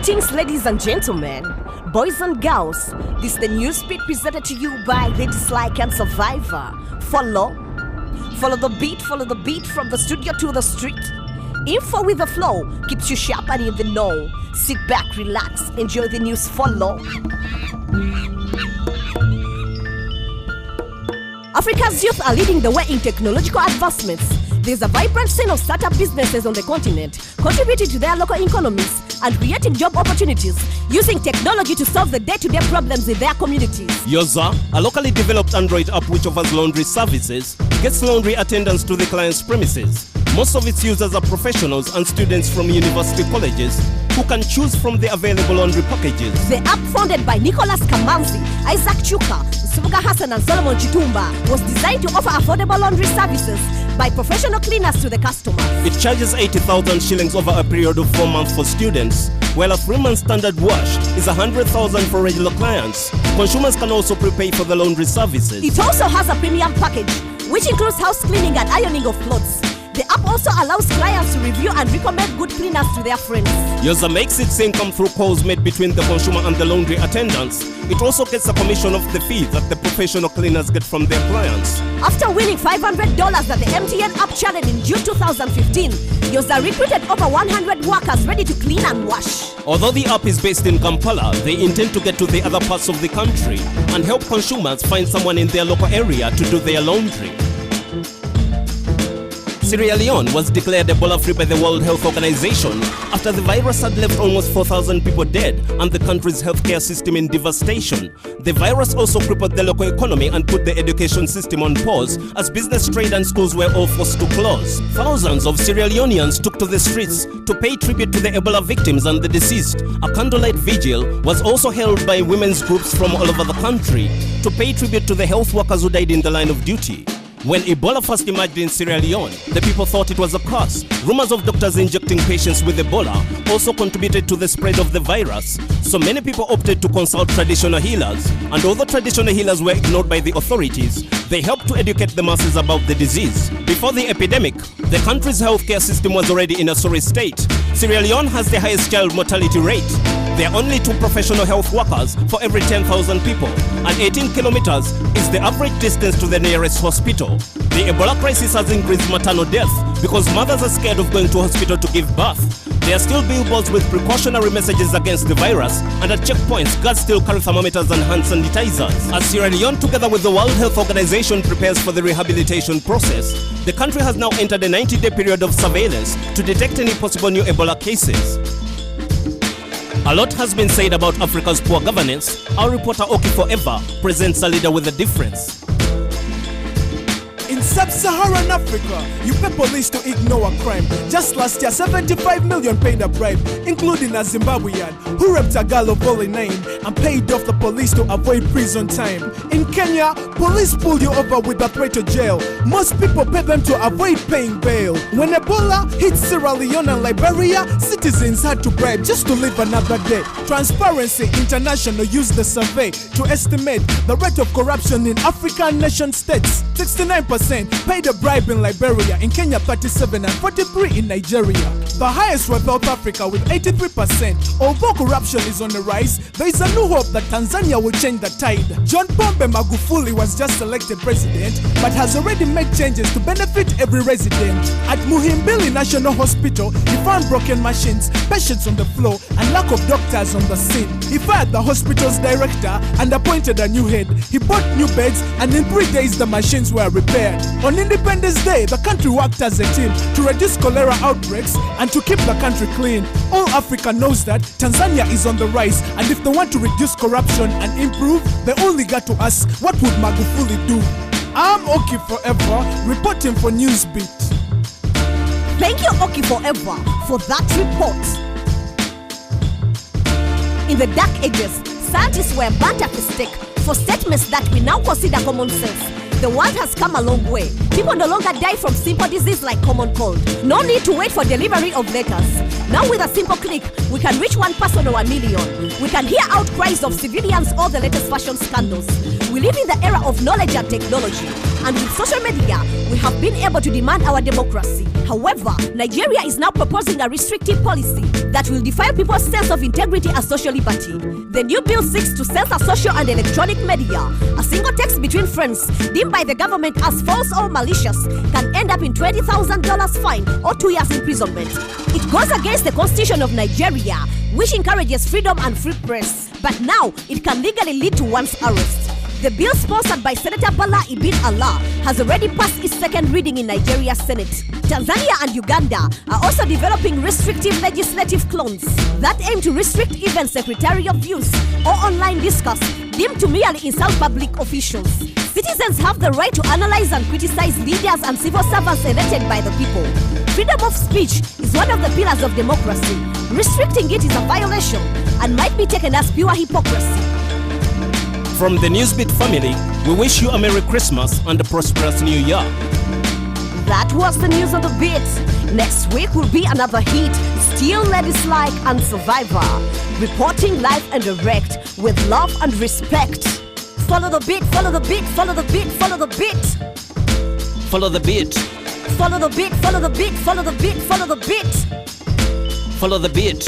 Greetings, ladies and gentlemen, boys and girls. This is the news beat presented to you by the Dislike and Survivor. Follow the beat from the studio to the street. Info with the flow keeps you sharp and in the know. Sit back, relax, enjoy the news. Follow. Africa's youth are leading the way in technological advancements. There's a vibrant scene of startup businesses on the continent, contributing to their local economies and creating job opportunities, using technology to solve the day-to-day problems in their communities. Yoza, a locally developed Android app which offers laundry services, gets laundry attendance to the client's premises. Most of its users are professionals and students from university colleges who can choose from the available laundry packages. The app, founded by Nicholas Kamanzi, Isaac Chuka, Subuga Hassan and Solomon Chitumba, was designed to offer affordable laundry services by professional cleaners to the customers. It charges 80,000 shillings over a period of 4 months for students, while a 3-month standard wash is 100,000 for regular clients. Consumers can also prepay for the laundry services. It also has a premium package, which includes house cleaning and ironing of clothes. The app also allows clients to review and recommend good cleaners to their friends. Yoza makes its income through calls made between the consumer and the laundry attendants. It also gets a commission of the fee that the professional cleaners get from their clients. After winning $500 at the MTN App Challenge in June 2015, Yoza recruited over 100 workers ready to clean and wash. Although the app is based in Kampala, they intend to get to the other parts of the country and help consumers find someone in their local area to do their laundry. Sierra Leone was declared Ebola-free by the World Health Organization after the virus had left almost 4,000 people dead and the country's healthcare system in devastation. The virus also crippled the local economy and put the education system on pause as business, trade and schools were all forced to close. Thousands of Sierra Leoneans took to the streets to pay tribute to the Ebola victims and the deceased. A candlelight vigil was also held by women's groups from all over the country to pay tribute to the health workers who died in the line of duty. When Ebola first emerged in Sierra Leone, the people thought it was a curse. Rumors of doctors injecting patients with Ebola also contributed to the spread of the virus, so many people opted to consult traditional healers. And although traditional healers were ignored by the authorities, they helped to educate the masses about the disease. Before the epidemic, the country's healthcare system was already in a sorry state. Sierra Leone has the highest child mortality rate. There are only 2 professional health workers for every 10,000 people, and 18 kilometers is the average distance to the nearest hospital. The Ebola crisis has increased maternal death because mothers are scared of going to hospital to give birth. There are still billboards with precautionary messages against the virus, and at checkpoints, guards still carry thermometers and hand sanitizers. As Sierra Leone, together with the World Health Organization, prepares for the rehabilitation process, the country has now entered a 90-day period of surveillance to detect any possible new Ebola cases. A lot has been said about Africa's poor governance. Our reporter Oki Forever presents a leader with a difference. In sub-Saharan Africa, you pay police to ignore a crime. Just last year, 75 million paid a bribe, including a Zimbabwean who raped a girl of only 9 and paid off the police to avoid prison time. In Kenya, police pull you over with a threat to jail. Most people pay them to avoid paying bail. When Ebola hit Sierra Leone and Liberia, citizens had to bribe just to live another day. Transparency International used the survey to estimate the rate of corruption in African nation states. 69% paid a bribe in Liberia, in Kenya 37% and 43% in Nigeria. The highest was South Africa with 83%. Although corruption is on the rise, there is a new hope that Tanzania will change the tide. John Pombe Magufuli was just elected president, but has already made changes to benefit every resident. At Muhimbili National Hospital, he found broken machines, patients on the floor, and lack of doctors on the scene. He fired the hospital's director and appointed a new head. He bought new beds, and in 3 days the machines were repaired. On Independence Day, the country worked as a team to reduce cholera outbreaks and to keep the country clean. All Africa knows that Tanzania is on the rise, and if they want to reduce corruption and improve, they only got to ask, what would Magufuli do? I'm Oki Forever, reporting for Newsbeat. Thank you, Oki Forever, for that report. In the dark ages, scientists were burnt at the stake for statements that we now consider common sense. The world has come a long way. People no longer die from simple disease like common cold. No need to wait for delivery of letters. Now with a simple click, we can reach 1 person or 1 million. We can hear outcries of civilians or the latest fashion scandals. We live in the era of knowledge and technology. And with social media, we have been able to demand our democracy. However, Nigeria is now proposing a restrictive policy that will defile people's sense of integrity and social liberty. The new bill seeks to censor social and electronic media. A single text between friends deemed by the government as false or malicious can end up in $20,000 fine or 2 years imprisonment. It goes against the Constitution of Nigeria, which encourages freedom and free press. But now, it can legally lead to one's arrest. The bill sponsored by Senator Bala Ibn Allah has already passed its second reading in Nigeria's Senate. Tanzania and Uganda are also developing restrictive legislative clones that aim to restrict even secretarial views or online discourse deemed to merely insult public officials. Citizens have the right to analyze and criticize leaders and civil servants elected by the people. Freedom of speech is one of the pillars of democracy. Restricting it is a violation and might be taken as pure hypocrisy. From the Newsbeat family, we wish you a Merry Christmas and a prosperous New Year. That was the news of the beat. Next week will be another hit, Still Ladies Like and Survivor. Reporting live and direct with love and respect. Follow the beat, follow the beat, follow the beat, follow the beat. Follow the beat. Follow the beat, follow the beat, follow the beat, follow the beat. Follow the beat.